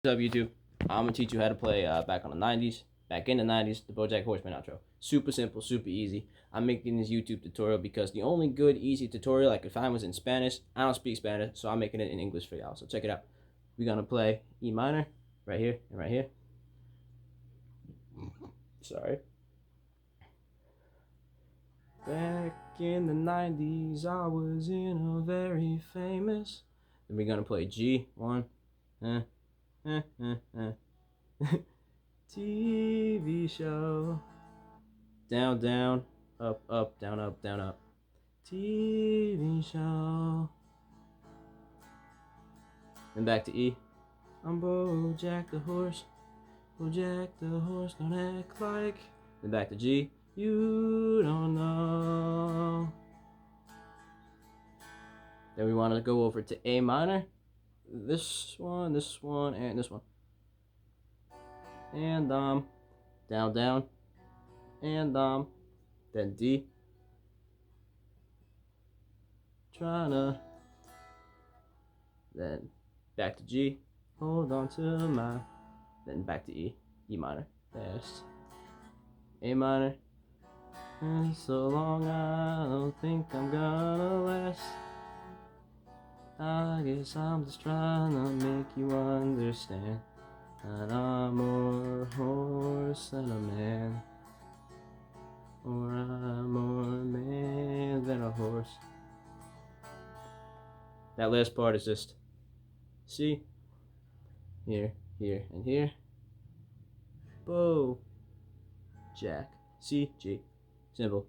What's up, YouTube? I'm gonna teach you how to play back in the 90s, the bojack horseman outro. Super simple, super easy. I'm making this YouTube tutorial because the only good, easy tutorial I could find was in Spanish. I don't speak Spanish, so I'm making it in English for y'all. So check it out. We're gonna play E minor right here and right here. Sorry. Back in the 90s, I was in a very famous. Then we're gonna play G, one, TV show. Down, down, up, up, down, up, down, up. TV show. Then back to E. I'm Bojack the horse. Bojack the horse, don't act like. Then back to G. You don't know. Then we want to go over to A minor. This one, and this one. And down, down, and then D. Tryna. Then back to G. Hold on to my. Then back to E. E minor. Fast. A minor. And so long I don't think I'm gonna last. I guess I'm just trying to make you understand that I'm more a horse than a man. Or I'm more a man than a horse. That last part is just C, here, here, and here. Bo, Jack, C, G. Simple.